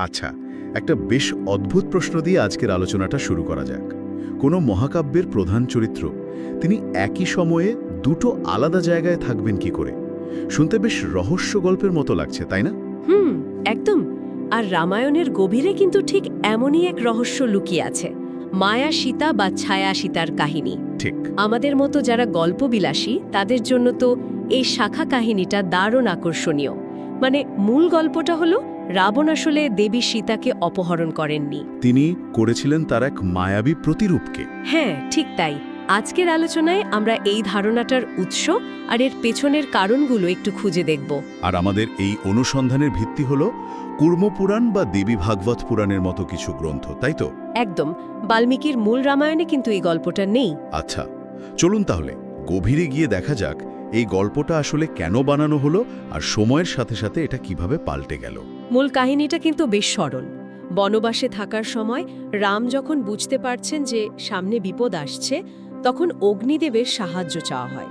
আচ্ছা, একটা বেশ অদ্ভুত প্রশ্ন দিয়ে আজকের আলোচনাটা শুরু করা যাক। কোনো মহাকাব্যের প্রধান চরিত্র তিনি একই সময়ে দুটো আলাদা জায়গায় থাকবেন কি করে? শুনতে বেশ রহস্য গল্পের মতো লাগছে, তাই না? একদম। আর রামায়ণের গভীরে কিন্তু ঠিক এমনই এক রহস্য লুকিয়ে আছে, মায়া সীতা বা ছায়া সীতার কাহিনী। ঠিক। আমাদের মতো যারা গল্পবিলাসী তাদের জন্য তো এই শাখা কাহিনীটা দারুণ আকর্ষণীয়। মানে মূল গল্পটা হলো রাবণ আসলে দেবী সীতাকে অপহরণ করেননি, তিনি করেছিলেন তার এক মায়াবী প্রতিরূপকে। হ্যাঁ ঠিক তাই। আজকের আলোচনায় আমরা এই ধারণাটার উৎস আর এর পেছনের কারণগুলো একটু খুঁজে দেখব। আর আমাদের এই অনুসন্ধানের ভিত্তি হল কুর্মপুরাণ বা দেবী ভাগবত পুরাণের মতো কিছু গ্রন্থ, তাই তো? একদম। বাল্মীকির মূল রামায়ণে কিন্তু এই গল্পটা নেই। আচ্ছা, চলুন তাহলে গভীরে গিয়ে দেখা যাক এই গল্পটা আসলে কেন বানানো হলো আর সময়ের সাথে সাথে এটা কিভাবে পাল্টে গেল। মূল কাহিনীটা কিন্তু বেশ সরল। বনবাসে থাকার সময় রাম যখন বুঝতে পারছেন যে সামনে বিপদ আসছে, তখন অগ্নিদেবের সাহায্য চাওয়া হয়।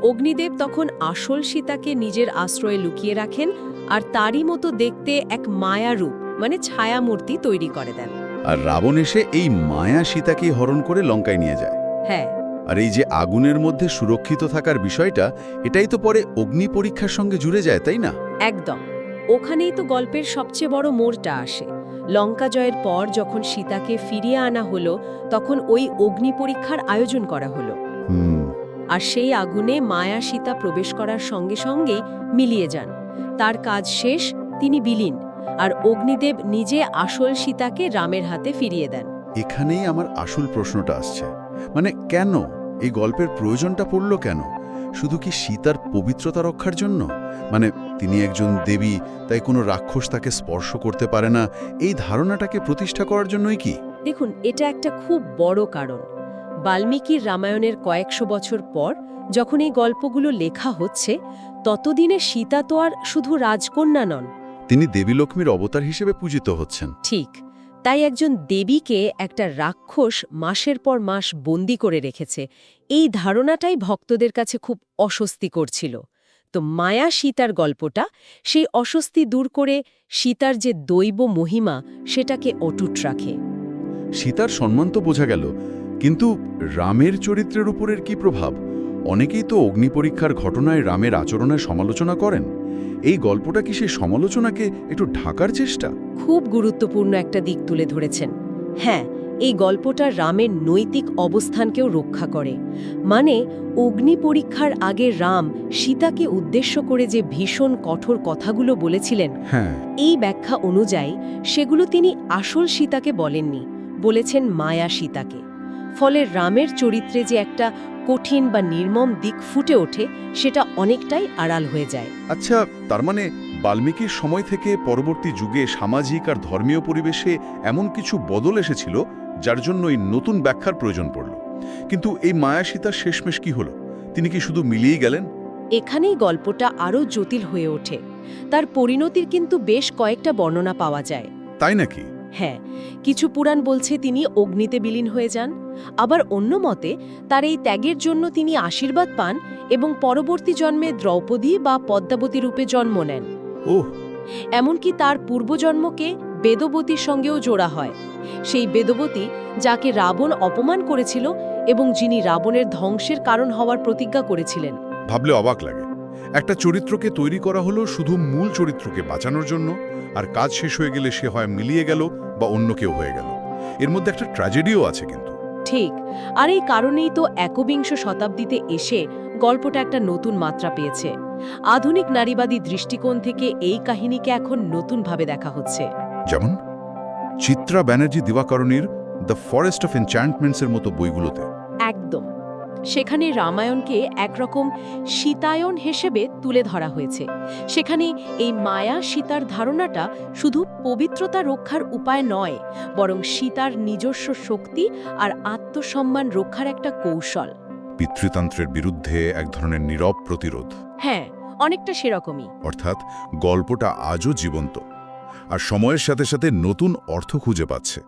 অগ্নিদেব তখন আসল সীতাকে নিজের আশ্রয়ে লুকিয়ে রাখেন আর তারই মতো দেখতে এক মায়ারূপ মানে ছায়ামূর্তি তৈরি করে দেন। আর রাবণ এসে এই মায়া সীতাকেই হরণ করে লঙ্কায় নিয়ে যায়। হ্যাঁ। আর এই যে আগুনের মধ্যে সুরক্ষিত থাকার বিষয়টা, এটাই তো পরে অগ্নি পরীক্ষার সঙ্গে জুড়ে যায়, তাই না? একদম। ওখানেই তো গল্পের সবচেয়ে বড় মোড়টা আসে। লঙ্কা জয়ের পর যখন সীতাকে ফিরিয়ে আনা হলো, তখন ওই অগ্নি পরীক্ষার আয়োজন করা হলো। আর সেই আগুনে মায়া সীতা প্রবেশ করার সঙ্গে সঙ্গেই মিলিয়ে যান। তার কাজ শেষ, তিনি বিলীন। আর অগ্নিদেব নিজে আসল সীতাকে রামের হাতে ফিরিয়ে দেন। এখানেই আমার আসল প্রশ্নটা আসছে, মানে কেন এই গল্পের প্রয়োজনটা পড়ল? কেন? শুধু কি সীতার পবিত্রতা রক্ষার জন্য? মানে তিনি একজন দেবী, তাই কোনো রাক্ষস তাকে স্পর্শ করতে পারে না, এই ধারণাটাকে প্রতিষ্ঠা করার জন্যই কি? দেখুন, এটা একটা খুব বড় কারণ। বাল্মীকির রামায়ণের কয়েকশো বছর পর যখন এই গল্পগুলো লেখা হচ্ছে, ততদিনে সীতা তো আর শুধু রাজকন্যা নন, তিনি দেবী লক্ষ্মীর অবতার হিসেবে পূজিত হচ্ছেন। ঠিক। তাই একজন দেবীকে একটা রাক্ষস মাসের পর মাস বন্দি করে রেখেছে, এই ধারণাটাই ভক্তদের কাছে খুব অস্বস্তি করছিল। তো মায়া সীতার গল্পটা সেই অস্বস্তি দূর করে সীতার যে দৈব মহিমা সেটাকে অটুট রাখে। সীতার সম্মান তো বোঝা গেল, কিন্তু রামের চরিত্রের উপরের কি প্রভাব? অনেকেই তো অগ্নিপরীক্ষার ঘটনায় রামের আচরণের সমালোচনা করেন। এই গল্পটা কি সেই সমালোচনাকে একটু ঢাকার চেষ্টা? খুব গুরুত্বপূর্ণ একটা দিক তুলে ধরেছেন। হ্যাঁ, এই গল্পটা রামের নৈতিক অবস্থানকেও রক্ষা করে। মানে অগ্নি পরীক্ষার আগে রাম সীতাকে উদ্দেশ্য করে যে ভীষণ কঠোর কথাগুলো বলেছিলেন, হ্যাঁ, এই ব্যাখ্যা অনুযায়ী সেগুলো তিনি আসল সীতাকে বলেননি, বলেছেন মায়া সীতাকে। ফলে রামের চরিত্রে যে একটা কঠিন বা নির্মম দিক ফুটে ওঠে, সেটা অনেকটাই আড়াল হয়ে যায়। আচ্ছা, তার মানে বাল্মীকির সময় থেকে পরবর্তী যুগে সামাজিক আর ধর্মীয় পরিবেশে এমন কিছু বদল এসেছিল যার জন্য এই নতুন ব্যাখ্যার প্রয়োজন পড়ল। কিন্তু এই মায়া সীতার শেষমেশ কি হলো? তিনি কি শুধু মিলিয়েই গেলেন? এখানেই গল্পটা আরও জটিল হয়ে ওঠে। তার পরিণতির কিন্তু বেশ কয়েকটা বর্ণনা পাওয়া যায়। তাই নাকি? হ্যাঁ, কিছু পুরাণ বলছে তিনি অগ্নিতে বিলীন হয়ে যান। আবার অন্য মতে তার এই ত্যাগের জন্য তিনি আশীর্বাদ পান এবং পরবর্তী জন্মে দ্রৌপদী বা পদ্মাবতী রূপে জন্ম নেন। ওহ, এমনকি তার পূর্বজন্মকে বেদবতীর সঙ্গেও জোড়া হয়। সেই বেদবতী যাকে রাবণ অপমান করেছিল এবং যিনি রাবণের ধ্বংসের কারণ হওয়ার প্রতিজ্ঞা করেছিলেন। ভাবলে অবাক লাগে। একটা চরিত্রকে তৈরি করা হলো শুধু মূল চরিত্রকে বাঁচানোর জন্য, আর কাজ শেষ হয়ে গেলে সে হয় মিলিয়ে গেল বা অন্য কেউ হয়ে গেল। এর মধ্যে একটা ট্র্যাজেডিও আছে কিন্তু। ঠিক। আর এই কারণেই তো একবিংশ শতাব্দীতে এসে গল্পটা একটা নতুন মাত্রা পেয়েছে। আধুনিক নারীবাদী দৃষ্টিকোণ থেকে এই কাহিনীকে এখন নতুনভাবে দেখা হচ্ছে। যেমন চিত্রা ব্যানার্জি দিবাকরণীর দ্য ফরেস্ট অফ এনচ্যান্টমেন্টসের মতো বইগুলোতে। একদম। সেখানে রামায়ণকে একরকম সীতায়ন হিসেবে তুলে ধরা হয়েছে। সেখানে এই মায়া সীতার ধারণাটা শুধু পবিত্রতা রক্ষার উপায় নয়, বরং সীতার নিজস্ব শক্তি আর আত্মসম্মান রক্ষার একটা কৌশল। পিতৃতন্ত্রের বিরুদ্ধে এক ধরনের নীরব প্রতিরোধ। হ্যাঁ, অনেকটা সেরকমই। অর্থাৎ গল্পটা আজও জীবন্ত, আর সময়ের সাথে সাথে নতুন অর্থ খুঁজে পাচ্ছে।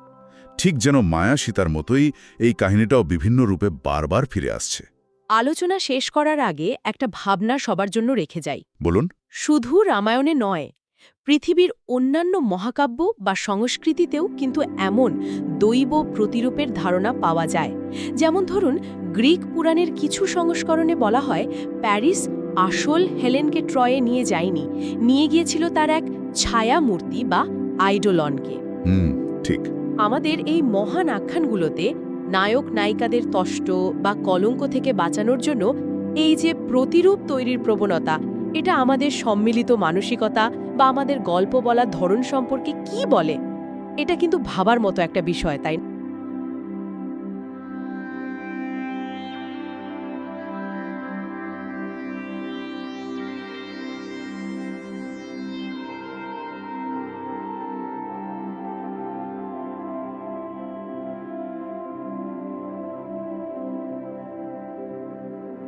ঠিক যেন মায়া সীতার মতোই এই কাহিনীটাও বিভিন্ন রূপে বারবার ফিরে আসছে। আলোচনা শেষ করার আগে একটা ভাবনা সবার জন্য রেখে যাই। বলুন। শুধু রামায়ণে নয়, পৃথিবীর অন্যান্য মহাকাব্য বা সংস্কৃতিতেও কিন্তু এমন দৈব প্রতিরূপের ধারণা পাওয়া যায়। যেমন ধরুন, গ্রিক পুরাণের কিছু সংস্করণে বলা হয় প্যারিস আসল হেলেনকে ট্রয়ে নিয়ে যায়নি, নিয়ে গিয়েছিল তার এক ছায়া মূর্তি বা আইডোলনকে। ঠিক। আমাদের এই মহান আখ্যানগুলোতে নায়ক নায়িকাদের তষ্ট বা কলঙ্ক থেকে বাঁচানোর জন্য এই যে প্রতিরূপ তৈরির প্রবণতা, এটা আমাদের সম্মিলিত মানসিকতা বা আমাদের গল্প বলার ধরন সম্পর্কে কি বলে? এটা কিন্তু ভাবার মতো একটা বিষয়, তাই না?